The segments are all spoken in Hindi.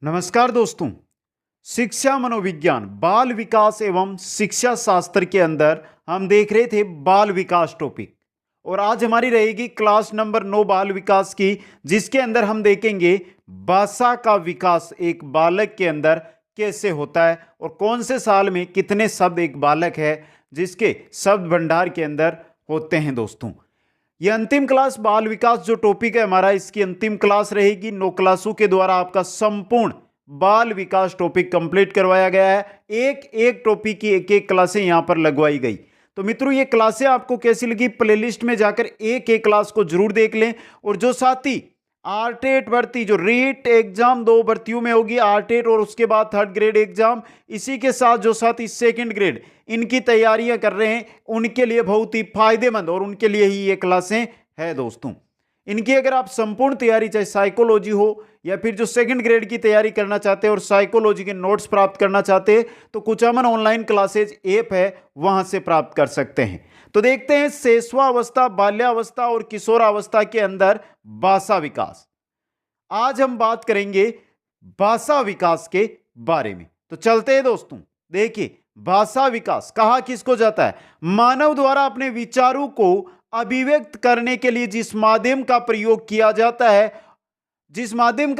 नमस्कार दोस्तों। शिक्षा मनोविज्ञान बाल विकास एवं शिक्षा शास्त्र के अंदर हम देख रहे थे बाल विकास टॉपिक, और आज हमारी रहेगी क्लास नंबर 9 बाल विकास की, जिसके अंदर हम देखेंगे भाषा का विकास एक बालक के अंदर कैसे होता है और कौन से साल में कितने शब्द एक बालक है जिसके शब्द भंडार के अंदर होते हैं। दोस्तों, यह अंतिम क्लास बाल विकास जो टॉपिक है हमारा, इसकी अंतिम क्लास रहेगी। 9 क्लासों के द्वारा आपका संपूर्ण बाल विकास टॉपिक कंप्लीट करवाया गया है। एक एक टॉपिक की एक एक क्लासें यहां पर लगवाई गई। तो मित्रों, ये क्लासें आपको कैसी लगी, प्लेलिस्ट में जाकर एक एक क्लास को जरूर देख लें। और जो साथी आरटेट भर्ती, जो रीट एग्जाम 2 भर्तियों में होगी, आरटेट और उसके बाद 3rd ग्रेड एग्जाम, इसी के साथ जो साथी 2nd ग्रेड इनकी तैयारियां कर रहे हैं, उनके लिए बहुत ही फायदेमंद और उनके लिए ही ये क्लासें हैं। दोस्तों, इनकी अगर आप संपूर्ण तैयारी, चाहे साइकोलॉजी हो या फिर जो 2nd ग्रेड की तैयारी करना चाहते हैं और साइकोलॉजी के नोट्स प्राप्त करना चाहते हैं, तो कुचामन ऑनलाइन क्लासेज ऐप है, वहां से प्राप्त कर सकते हैं। तो देखते हैं शैशवावस्था, बाल्यावस्था और किशोरावस्था के अंदर भाषा विकास। आज हम बात करेंगे भाषा विकास के बारे में। तो चलते हैं दोस्तों। देखिए, भाषा विकास कहा किसको जाता है? मानव द्वारा अपने विचारों को अभिव्यक्त करने के लिए जिस माध्यम का प्रयोग किया जाता है, उस माध्यम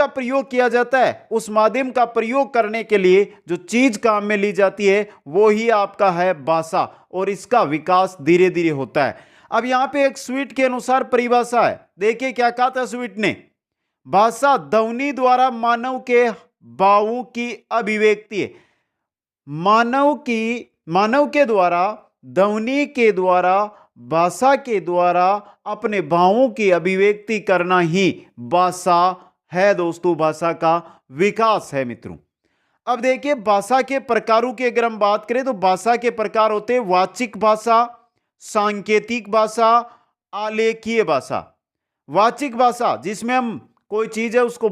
का प्रयोग करने के लिए जो चीज काम में ली जाती है, वो ही आपका है भाषा, और इसका विकास धीरे धीरे होता है। अब यहां पे एक स्वीट के अनुसार परिभाषा है। देखिए क्या कहा था स्वीट ने, भाषा ध्वनि द्वारा मानव के भावों की अभिव्यक्ति है। मानव के द्वारा, ध्वनि के द्वारा, भाषा के द्वारा अपने भावों की अभिव्यक्ति करना ही भाषा है। दोस्तों, भाषा का विकास है मित्रों। अब देखिए, भाषा के प्रकारों की अगर हम बात करें तो भाषा के प्रकार होते हैं वाचिक भाषा, सांकेतिक भाषा, आलेखीय भाषा। वाचिक भाषा जिसमें हम कोई चीज है उसको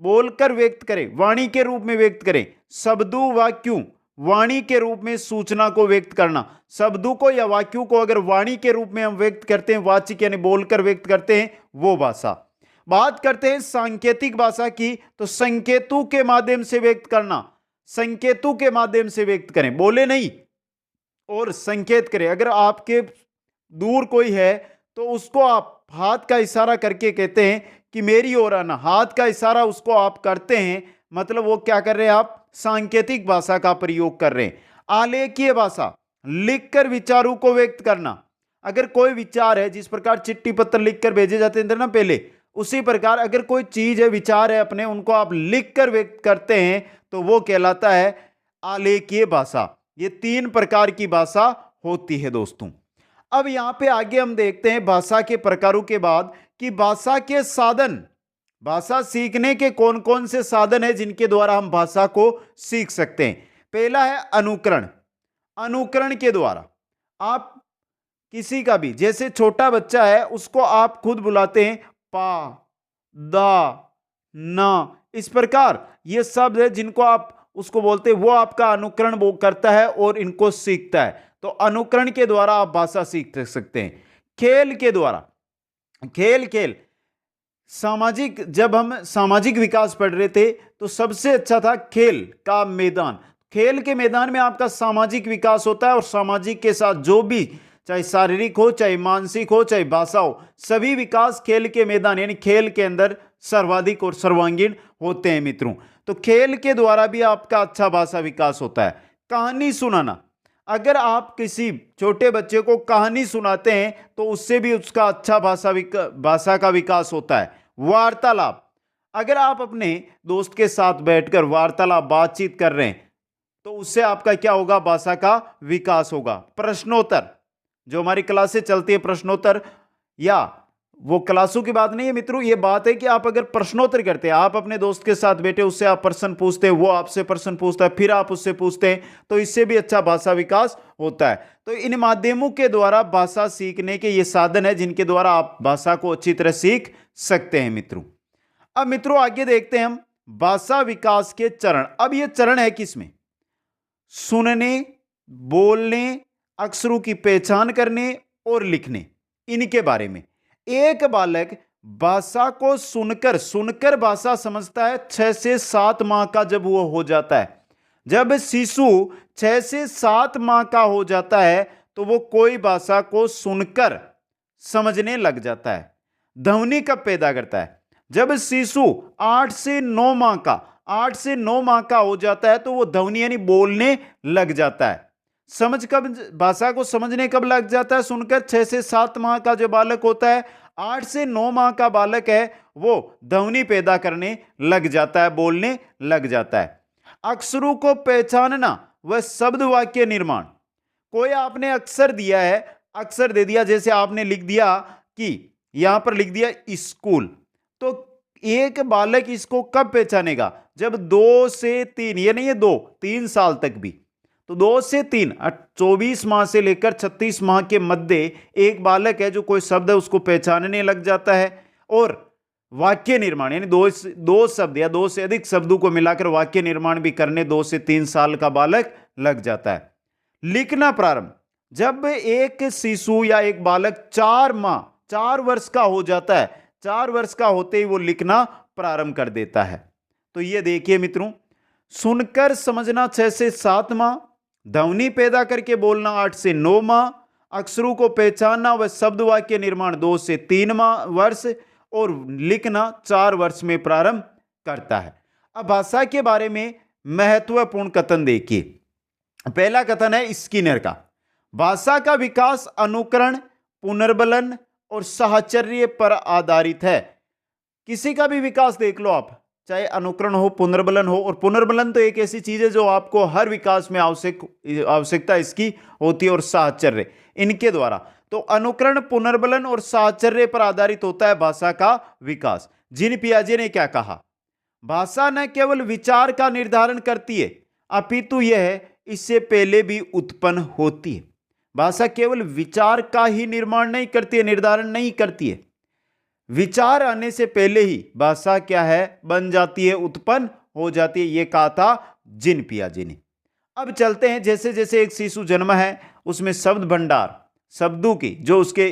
बोलकर व्यक्त करें, वाणी के रूप में व्यक्त करें। शब्दों वाक्यों, वाणी के रूप में सूचना को व्यक्त करना। शब्दों को या वाक्यों को अगर वाणी के रूप में हम व्यक्त करते हैं, वाचिक यानी बोलकर व्यक्त करते हैं, वो भाषा। बात करते हैं सांकेतिक भाषा की, तो संकेतों के माध्यम से व्यक्त करना। संकेतों के माध्यम से व्यक्त करें, बोले नहीं और संकेत करें। अगर आपके दूर कोई है तो उसको आप हाथ का इशारा करके कहते हैं कि मेरी ओर आना, हाथ का इशारा उसको आप करते हैं, मतलब वो क्या कर रहे हैं, आप सांकेतिक भाषा का प्रयोग कर रहे हैं। आलेखीय भाषा, लिखकर विचारों को व्यक्त करना। अगर कोई विचार है, जिस प्रकार चिट्ठी पत्र लिखकर भेजे जाते थे ना पहले, उसी प्रकार अगर कोई चीज है, विचार है अपने, उनको आप लिखकर व्यक्त करते हैं तो वो कहलाता है आलेखीय भाषा। ये 3 प्रकार की भाषा होती है दोस्तों। अब यहां पे आगे हम देखते हैं भाषा के प्रकारों के बाद कि भाषा के साधन, भाषा सीखने के कौन कौन से साधन है जिनके द्वारा हम भाषा को सीख सकते हैं। पहला है अनुकरण। अनुकरण के द्वारा आप किसी का भी, जैसे छोटा बच्चा है उसको आप खुद बुलाते हैं पा, दा, ना, इस प्रकार ये शब्द है जिनको आप उसको बोलते हैं, वो आपका अनुकरण वो करता है और इनको सीखता है। तो अनुकरण के द्वारा आप भाषा सीख सकते हैं। खेल के द्वारा, खेल सामाजिक, जब हम सामाजिक विकास पढ़ रहे थे तो सबसे अच्छा था खेल का मैदान। खेल के मैदान में आपका सामाजिक विकास होता है, और सामाजिक के साथ जो भी, चाहे शारीरिक हो, चाहे मानसिक हो, चाहे भाषा हो, सभी विकास खेल के मैदान यानी खेल के अंदर सर्वाधिक और सर्वांगीण होते हैं मित्रों। तो खेल के द्वारा भी आपका अच्छा भाषा विकास होता है। कहानी सुनाना, अगर आप किसी छोटे बच्चे को कहानी सुनाते हैं तो उससे भी उसका अच्छा भाषा का विकास होता है। वार्तालाप, अगर आप अपने दोस्त के साथ बैठकर वार्तालाप, बातचीत कर रहे हैं, तो उससे आपका क्या होगा, भाषा का विकास होगा। प्रश्नोत्तर, जो हमारी क्लासें चलती है प्रश्नोत्तर, या वो क्लासों की बात नहीं है मित्रों, ये बात है कि आप अगर प्रश्नोत्तर करते हैं, आप अपने दोस्त के साथ बैठे, उससे आप प्रश्न पूछते हैं, वो आपसे प्रश्न पूछता है, फिर आप उससे पूछते हैं, तो इससे भी अच्छा भाषा विकास होता है। तो इन माध्यमों के द्वारा भाषा सीखने के ये साधन है जिनके द्वारा आप भाषा को अच्छी तरह सीख सकते हैं मित्रों। अब मित्रों आगे देखते हैं हम भाषा विकास के चरण। अब ये चरण है किसमें? सुनने, बोलने, अक्षरों की पहचान करने और लिखने, इनके बारे में। एक बालक भाषा को सुनकर सुनकर भाषा समझता है 6 से 7 माह का जब वो हो जाता है। जब शिशु 6 से 7 माह का हो जाता है तो वो कोई भाषा को सुनकर समझने लग जाता है। ध्वनि कब पैदा करता है? जब शिशु 8 से 9 माह का हो जाता है तो वो ध्वनि यानी बोलने लग जाता है। समझ कब, भाषा को समझने कब लग जाता है? सुनकर। 6 से 7 माह का जो बालक होता है, 8 से 9 माह का बालक है, वो ध्वनि पैदा करने लग जाता है, बोलने लग जाता है। अक्षरों को पहचानना व शब्द वाक्य निर्माण। कोई आपने अक्षर दिया है, अक्षर दे दिया, जैसे आपने लिख दिया कि यहां पर लिख दिया स्कूल, तो एक बालक इसको कब पहचानेगा? जब 2 से 3, ये नहीं है 2-3 साल तक भी, तो 2 से 3 24 माह से लेकर 36 माह के मध्य एक बालक है जो कोई शब्द है उसको पहचानने लग जाता है। और वाक्य निर्माण यानी दो शब्द या 2 से अधिक शब्दों को मिलाकर वाक्य निर्माण भी करने 2 से 3 साल का बालक लग जाता है। लिखना प्रारंभ, जब एक शिशु या एक बालक 4 वर्ष का हो जाता है, 4 वर्ष का होते ही वो लिखना प्रारंभ कर देता है। तो ये देखिए मित्रों, सुनकर समझना 6 से 7 माह, ध्वनि पैदा करके बोलना 8 से 9 माह, अक्षरों को पहचानना व शब्द वाक्य निर्माण 2 से 3 वर्ष, और लिखना 4 वर्ष में प्रारंभ करता है। अब भाषा के बारे में महत्वपूर्ण कथन देखिए। पहला कथन है स्किनर का, भाषा का विकास अनुकरण, पुनर्बलन और साहचर्य पर आधारित है। किसी का भी विकास देख लो आप, चाहे अनुकरण हो, पुनर्बलन हो, और पुनर्बलन तो एक ऐसी चीज है जो आपको हर विकास में आवश्यकता इसकी होती है, और साहचर्य इनके द्वारा। तो अनुकरण, पुनर्बलन और साहचर्य पर आधारित होता है भाषा का विकास। जीन पियाजे ने क्या कहा? भाषा न केवल विचार का निर्धारण करती है, अपितु यह इससे पहले भी उत्पन्न होती है। भाषा केवल विचार का ही निर्माण नहीं करती है, निर्धारण नहीं करती है, विचार आने से पहले ही भाषा क्या है? बन जाती है, उत्पन्न हो जाती है। यह कहा था जीन पियाजे ने। अब चलते हैं, जैसे जैसे एक शिशु जन्म है उसमें शब्द भंडार, शब्दों की जो उसके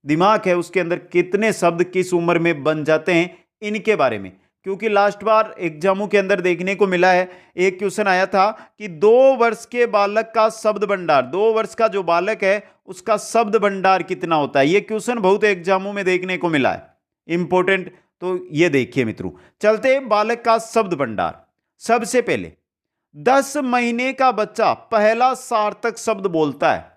दिमाग है उसके अंदर कितने शब्द किस उम्र में बन जाते हैं, इनके बारे में। क्योंकि लास्ट बार एग्जामों के अंदर देखने को मिला है, एक क्वेश्चन आया था कि 2 वर्ष के बालक का शब्द भंडार, 2 वर्ष का जो बालक है उसका शब्द भंडार कितना होता है। यह क्वेश्चन बहुत एग्जामों में देखने को मिला है, इंपॉर्टेंट। तो ये देखिए मित्रों, चलते हैं बालक का शब्द भंडार। सबसे पहले 10 महीने का बच्चा पहला सार्थक शब्द बोलता है।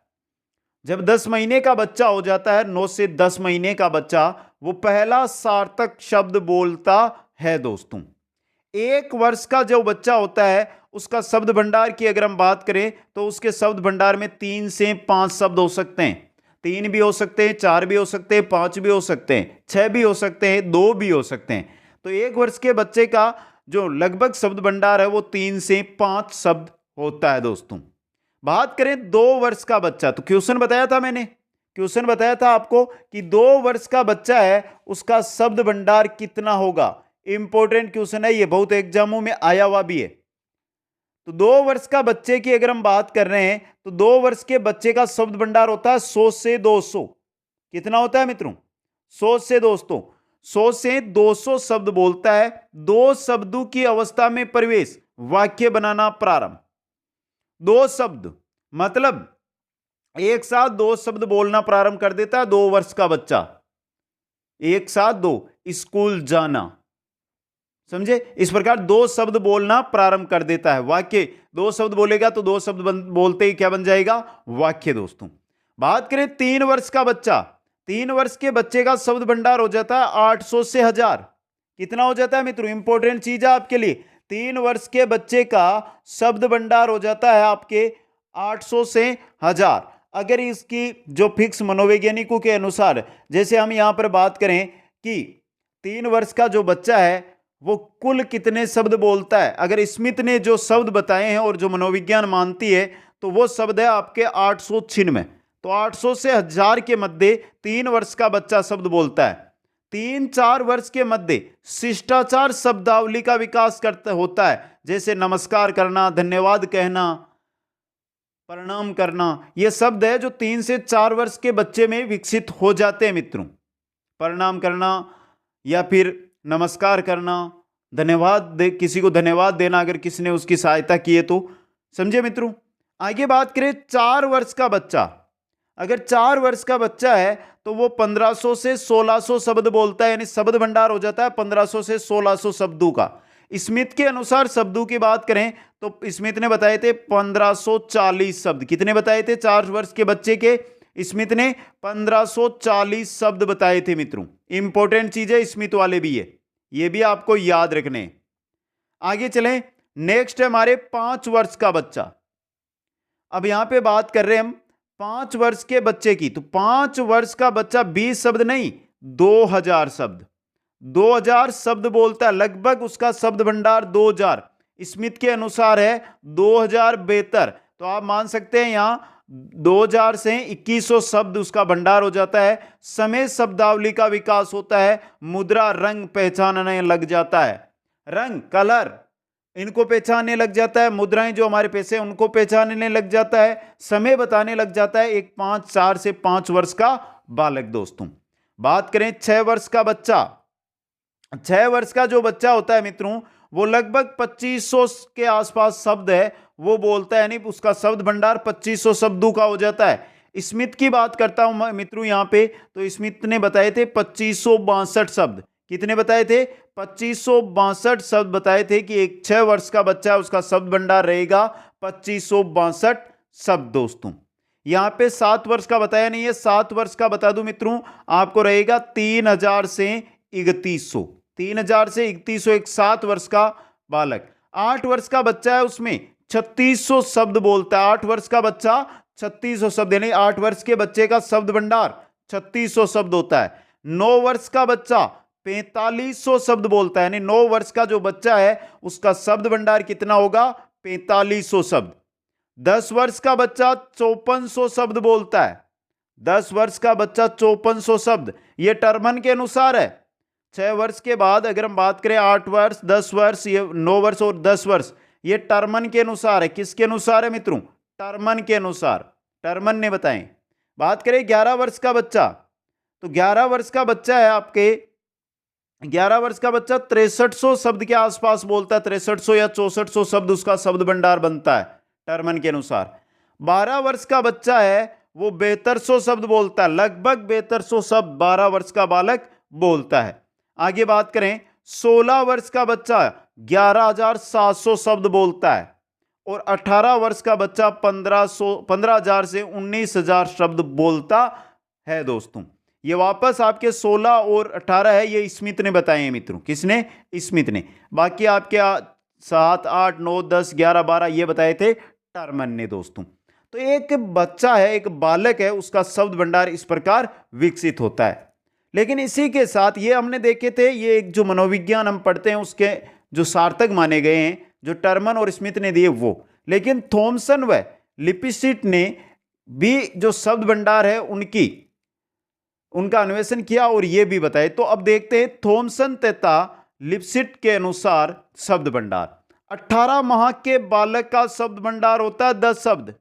जब 10 महीने का बच्चा हो जाता है, 9 से 10 महीने का बच्चा, वो पहला सार्थक शब्द बोलता है दोस्तों। 1 वर्ष का जो बच्चा होता है उसका शब्द भंडार की अगर हम बात करें तो उसके शब्द भंडार में 3 से 5 शब्द हो सकते हैं। 3 भी हो सकते हैं, 4 भी हो सकते हैं, 5 भी हो सकते हैं, 6 भी हो सकते हैं, 2 भी हो सकते हैं। तो 1 वर्ष के बच्चे का जो लगभग शब्द भंडार है वो 3 से 5 शब्द होता है दोस्तों। बात करें 2 वर्ष का बच्चा, तो क्वेश्चन बताया था मैंने, क्वेश्चन बताया था आपको कि 2 वर्ष का बच्चा है उसका शब्द भंडार कितना होगा। इंपॉर्टेंट क्वेश्चन है ये, बहुत एग्जामों में आया हुआ भी है। तो 2 वर्ष का बच्चे की अगर हम बात कर रहे हैं तो 2 वर्ष के बच्चे का शब्द भंडार होता है 100 से 200। कितना होता है मित्रों? 100 से 200। 100 से 200 शब्द बोलता है। 2 शब्दों की अवस्था में प्रवेश, वाक्य बनाना प्रारंभ। 2 शब्द मतलब एक साथ 2 शब्द बोलना प्रारंभ कर देता है 2 वर्ष का बच्चा। एक साथ 2, स्कूल जाना, समझे? इस प्रकार 2 शब्द बोलना प्रारंभ कर देता है। वाक्य 2 शब्द बोलेगा तो 2 शब्द बोलते ही क्या बन जाएगा? वाक्य दोस्तों। बात करें 3 वर्ष का बच्चा, 3 वर्ष के बच्चे का शब्द भंडार हो जाता है 800 से 1000। कितना हो जाता है मित्रों? इंपॉर्टेंट चीज है आपके लिए। 3 वर्ष के बच्चे का शब्द भंडार हो जाता है आपके 800 से 1000। अगर इसकी जो फिक्स मनोवैज्ञानिकों के अनुसार, जैसे हम यहां पर बात करें कि 3 वर्ष का जो बच्चा है वो कुल कितने शब्द बोलता है, अगर स्मिथ ने जो शब्द बताए हैं और जो मनोविज्ञान मानती है तो वो शब्द है आपके 896। तो 800 से 1000 के मध्य 3 वर्ष का बच्चा शब्द बोलता है। 3-4 वर्ष के मध्य शिष्टाचार शब्दावली का विकास करता होता है, जैसे नमस्कार करना, धन्यवाद कहना, प्रणाम करना। ये शब्द है जो 3 से 4 वर्ष के बच्चे में विकसित हो जाते हैं मित्रों। प्रणाम करना, या फिर नमस्कार करना, किसी को धन्यवाद देना अगर किसी ने उसकी सहायता की है तो। समझे मित्रों। आगे बात करें 4 वर्ष का बच्चा। अगर 4 वर्ष का बच्चा है तो वो 1500 से 1600 शब्द बोलता है, यानी शब्द भंडार हो जाता है 1500 से 1600 शब्दों का। स्मिथ के अनुसार शब्दों की बात करें तो स्मिथ ने बताए थे 1540 शब्द। कितने बताए थे 4 वर्ष के बच्चे के? स्मिथ ने 1540 शब्द बताए थे मित्रों। इंपॉर्टेंट चीज है, स्मिथ वाले भी है, ये भी आपको याद रखने। आगे चलें, नेक्स्ट है हमारे 5 वर्ष का बच्चा। अब यहां पे बात कर रहे हैं हम 5 वर्ष के बच्चे की। तो 5 वर्ष का बच्चा 20 शब्द नहीं, 2000 शब्द, 2000 शब्द बोलता है। लगभग उसका शब्द भंडार 2000 स्मिथ के अनुसार है, 2000 बेहतर। तो आप मान सकते हैं यहां 2000 से 2100 शब्द उसका भंडार हो जाता है। समय शब्दावली का विकास होता है, मुद्रा रंग पहचानने लग जाता है, रंग कलर इनको पहचानने लग जाता है, मुद्राएं जो हमारे पैसे उनको पहचानने लग जाता है, समय बताने लग जाता है। एक 4 से 5 वर्ष का बालक। दोस्तों बात करें 6 वर्ष का बच्चा। 6 वर्ष का जो बच्चा होता है मित्रों, वो लगभग 2500 के आसपास शब्द है वो बोलता है, यानी उसका शब्द भंडार 2500 शब्दों का हो जाता है। स्मिथ की बात करता हूं मित्रों यहां पे, तो स्मिथ ने बताए थे 2562 शब्द। कितने बताए थे? 2562 शब्द बताए थे कि एक 6 वर्ष का बच्चा है उसका शब्द भंडार रहेगा 2562 शब्द। दोस्तों यहां पे 7 वर्ष का बताया नहीं है, 7 वर्ष का बता दूं मित्रों आपको रहेगा 3000 से 3100, 3000 से 3100 एक 7 वर्ष का बालक। 8 वर्ष का बच्चा है उसमें 3600 शब्द बोलता है। 8 वर्ष का बच्चा 3600 शब्द, यानी 8 वर्ष के बच्चे का शब्द भंडार 3600 शब्द होता है। 9 वर्ष का बच्चा 4500 शब्द बोलता है, यानी 9 वर्ष का जो बच्चा है उसका शब्द भंडार कितना होगा? 4500 शब्द। 10 वर्ष का बच्चा 5400 शब्द बोलता है। 10 वर्ष का बच्चा 5400 शब्द, यह टर्मन के अनुसार है। 6 वर्ष के बाद अगर हम बात करें 8 वर्ष, 10 वर्ष, ये 9 वर्ष और 10 वर्ष, ये टर्मन के अनुसार है। किसके अनुसार है मित्रों? टर्मन के अनुसार, टर्मन ने बताएं। बात करें 11 वर्ष का बच्चा, तो 11 वर्ष का बच्चा है आपके, 11 वर्ष का बच्चा 6300 शब्द के आसपास बोलता है। 6300 या 6400 शब्द उसका शब्द भंडार बनता है टर्मन के अनुसार। 12 वर्ष का बच्चा है वो 7200 शब्द बोलता है, लगभग 7200 शब्द 12 वर्ष का बालक बोलता है। आगे बात करें 16 वर्ष का बच्चा 11700 शब्द बोलता है, और 18 वर्ष का बच्चा 15000 से 19000 शब्द बोलता है। दोस्तों ये वापस आपके 16 और 18 है, ये स्मिथ ने बताए हैं मित्रों। किसने? स्मिथ ने। बाकी आपके 7, 8, 9, 10, 11, 12 ये बताए थे टर्मन ने। दोस्तों तो एक बच्चा है, एक बालक है, उसका शब्द भंडार इस प्रकार विकसित होता है। लेकिन इसी के साथ ये हमने देखे थे, ये एक जो मनोविज्ञान हम पढ़ते हैं उसके जो सार्थक माने गए हैं जो टर्मन और स्मिथ ने दिए वो, लेकिन थॉमसन व लिपिसिट ने भी जो शब्द भंडार है उनका अन्वेषण किया और ये भी बताए। तो अब देखते हैं थॉमसन तथा लिपिसिट के अनुसार शब्द भंडार। 18 माह के बालक का शब्द भंडार होता है 10 शब्द।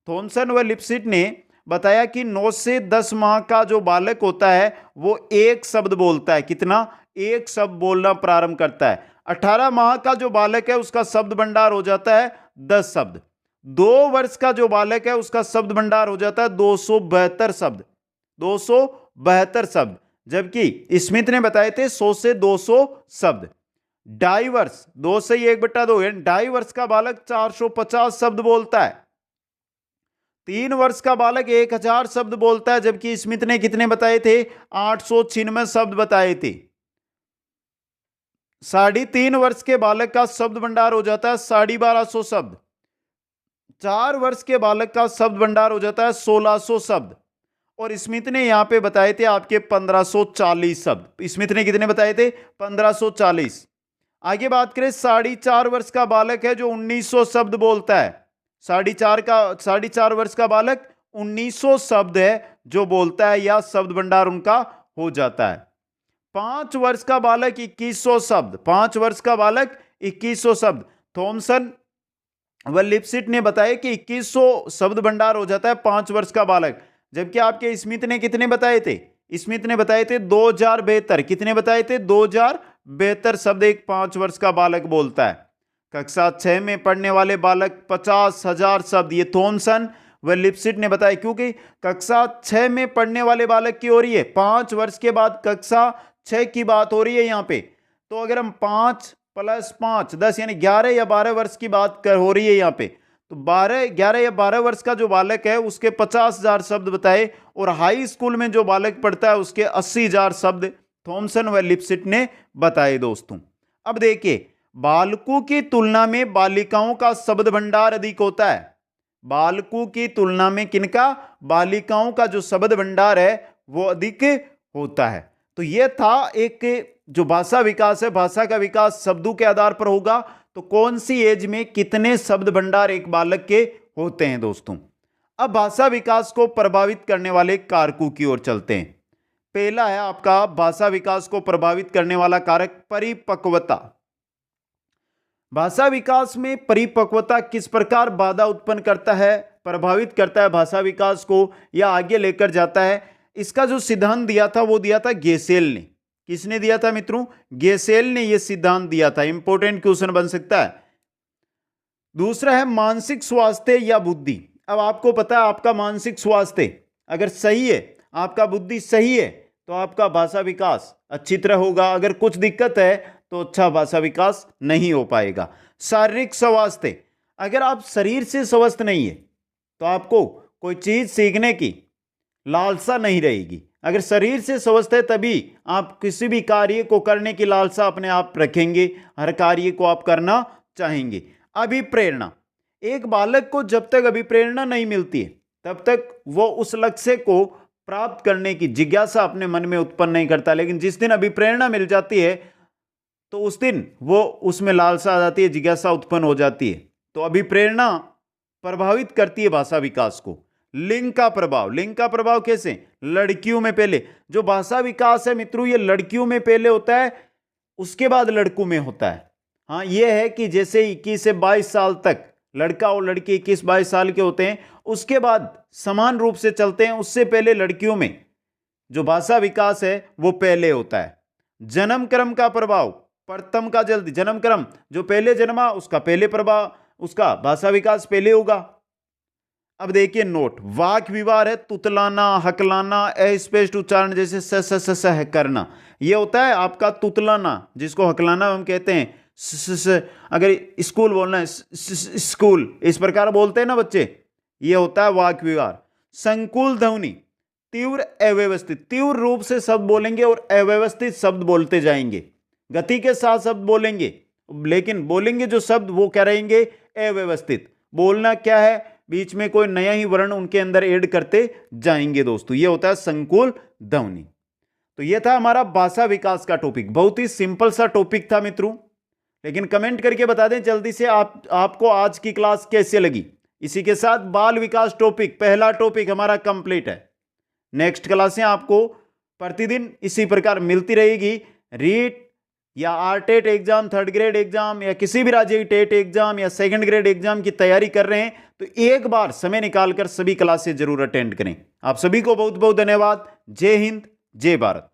थॉमसन व लिपिसिट ने बताया कि 9 से 10 माह का जो बालक होता है वो 1 शब्द बोलता है। कितना? 1 शब्द बोलना प्रारंभ करता है। 18 माह का जो बालक है उसका शब्द भंडार हो जाता है 10 शब्द। 2 वर्ष का जो बालक है उसका शब्द भंडार हो जाता है 272 शब्द, 272 शब्द, जबकि स्मिथ ने बताए थे 100 से 200 शब्द। 2.5 वर्ष, 2 से 1/2 है, 2.5 वर्ष का बालक 450 शब्द बोलता है। 3 वर्ष का बालक 1000 शब्द बोलता है, जबकि स्मिथ ने कितने बताए थे? 896 शब्द बताए थे। 3.5 वर्ष के बालक का शब्द भंडार हो जाता है 1250 शब्द। 4 वर्ष के बालक का शब्द भंडार हो जाता है 1600 शब्द, और स्मिथ ने यहां पे बताए थे आपके 1540 शब्द। स्मिथ ने कितने बताए थे? 1540। आगे बात करें 4.5 वर्ष का बालक है जो 1900 शब्द बोलता है। 4.5 वर्ष का बालक 1900 शब्द है जो बोलता है, या शब्द भंडार उनका हो जाता है। 5 वर्ष का बालक 2100 शब्द, 5 वर्ष का बालक 2100 शब्द। थॉमसन व लिपिसिट ने बताया कि 2100 शब्द भंडार हो जाता है 5 वर्ष का बालक, जबकि आपके स्मिथ ने कितने बताए थे? स्मिथ ने बताए थे 2072। कितने बताए थे? 2072 शब्द एक 5 वर्ष का बालक बोलता है। कक्षा 6 में पढ़ने वाले बालक 50,000 शब्द, ये थॉमसन व लिपसिट ने बताया। क्योंकि कक्षा 6 में पढ़ने वाले बालक की हो रही है, 5 वर्ष के बाद कक्षा 6 की बात हो रही है यहाँ पे। तो अगर हम 5 + 5 10 यानी 11 या 12 वर्ष की बात हो रही है यहाँ पे, तो 11 या 12 वर्ष का जो बालक है उसके 50,000 शब्द बताए, और हाई स्कूल में जो बालक पढ़ता है उसके 80,000 शब्द थॉमसन व लिपसिट ने बताए दोस्तों। अब देखिए, बालकों की तुलना में बालिकाओं का शब्द भंडार अधिक होता है। बालकों की तुलना में किनका? बालिकाओं का जो शब्द भंडार है वो अधिक होता है। तो यह था एक जो भाषा विकास है, भाषा का विकास शब्दों के आधार पर होगा। तो कौन सी एज में कितने शब्द भंडार एक बालक के होते हैं दोस्तों। अब भाषा विकास को प्रभावित करने वाले कारकों की ओर चलते हैं। पहला है आपका भाषा विकास को प्रभावित करने वाला कारक परिपक्वता। भाषा विकास में परिपक्वता किस प्रकार बाधा उत्पन्न करता है, प्रभावित करता है भाषा विकास को या आगे लेकर जाता है, इसका जो सिद्धांत दिया था वो दिया था गेसेल ने। किसने दिया था मित्रों? गेसेल ने यह सिद्धांत दिया था। इंपॉर्टेंट क्वेश्चन बन सकता है। दूसरा है मानसिक स्वास्थ्य या बुद्धि। अब आपको पता है आपका मानसिक स्वास्थ्य अगर सही है, आपका बुद्धि सही है, तो आपका भाषा विकास अच्छी तरह होगा। अगर कुछ दिक्कत है तो अच्छा भाषा विकास नहीं हो पाएगा। शारीरिक स्वास्थ्य, अगर आप शरीर से स्वस्थ नहीं है तो आपको कोई चीज सीखने की लालसा नहीं रहेगी। अगर शरीर से स्वस्थ है तभी आप किसी भी कार्य को करने की लालसा अपने आप रखेंगे, हर कार्य को आप करना चाहेंगे। अभिप्रेरणा, एक बालक को जब तक अभिप्रेरणा नहीं मिलती है तब तक वो उस लक्ष्य को प्राप्त करने की जिज्ञासा अपने मन में उत्पन्न नहीं करता। लेकिन जिस दिन अभिप्रेरणा मिल जाती है तो उस दिन वो उसमें लालसा आ जाती है, जिज्ञासा उत्पन्न हो जाती है। तो अभिप्रेरणा प्रभावित करती है भाषा विकास को। लिंग का प्रभाव, लिंग का प्रभाव कैसे? लड़कियों में पहले जो भाषा विकास है मित्रों, ये लड़कियों में पहले होता है, उसके बाद लड़कों में होता है। हाँ, ये है कि जैसे 21 से 22 साल तक लड़का और लड़की 21-22 साल के होते हैं, उसके बाद समान रूप से चलते हैं। उससे पहले लड़कियों में जो भाषा विकास है वो पहले होता है। जन्म क्रम का प्रभाव, प्रथम का जल्दी, जन्म क्रम जो पहले जन्मा उसका पहले प्रभाव, उसका भाषा विकास पहले होगा। अब देखिए नोट, वाक विवार है तुतलाना, हकलाना, अस्पष्ट उच्चारण जैसे स करना, ये होता है आपका तुतलाना, जिसको हकलाना हम कहते हैं। अगर स्कूल बोलना है स्कूल, इस प्रकार बोलते हैं ना बच्चे, ये होता है वाक विवार। संकुल ध्वनि, तीव्र अव्यवस्थित, तीव्र रूप से शब्द बोलेंगे और अव्यवस्थित शब्द बोलते जाएंगे। गति के साथ शब्द बोलेंगे लेकिन बोलेंगे जो शब्द वो क्या रहेंगे? अव्यवस्थित। बोलना क्या है? बीच में कोई नया ही वर्ण उनके अंदर ऐड करते जाएंगे दोस्तों, ये होता है संकुल ध्वनि। तो ये था हमारा भाषा विकास का टॉपिक। बहुत ही सिंपल सा टॉपिक था मित्रों, लेकिन कमेंट करके बता दें जल्दी से आपको आज की क्लास कैसे लगी। इसी के साथ बाल विकास टॉपिक, पहला टॉपिक हमारा कंप्लीट है। नेक्स्ट क्लासें आपको प्रतिदिन इसी प्रकार मिलती रहेगी। रीट या आरटेट एग्जाम, थर्ड ग्रेड एग्जाम या किसी भी राज्य की टेट एग्जाम या सेकंड ग्रेड एग्जाम की तैयारी कर रहे हैं तो एक बार समय निकालकर सभी क्लासेस जरूर अटेंड करें। आप सभी को बहुत बहुत धन्यवाद। जय हिंद, जय भारत।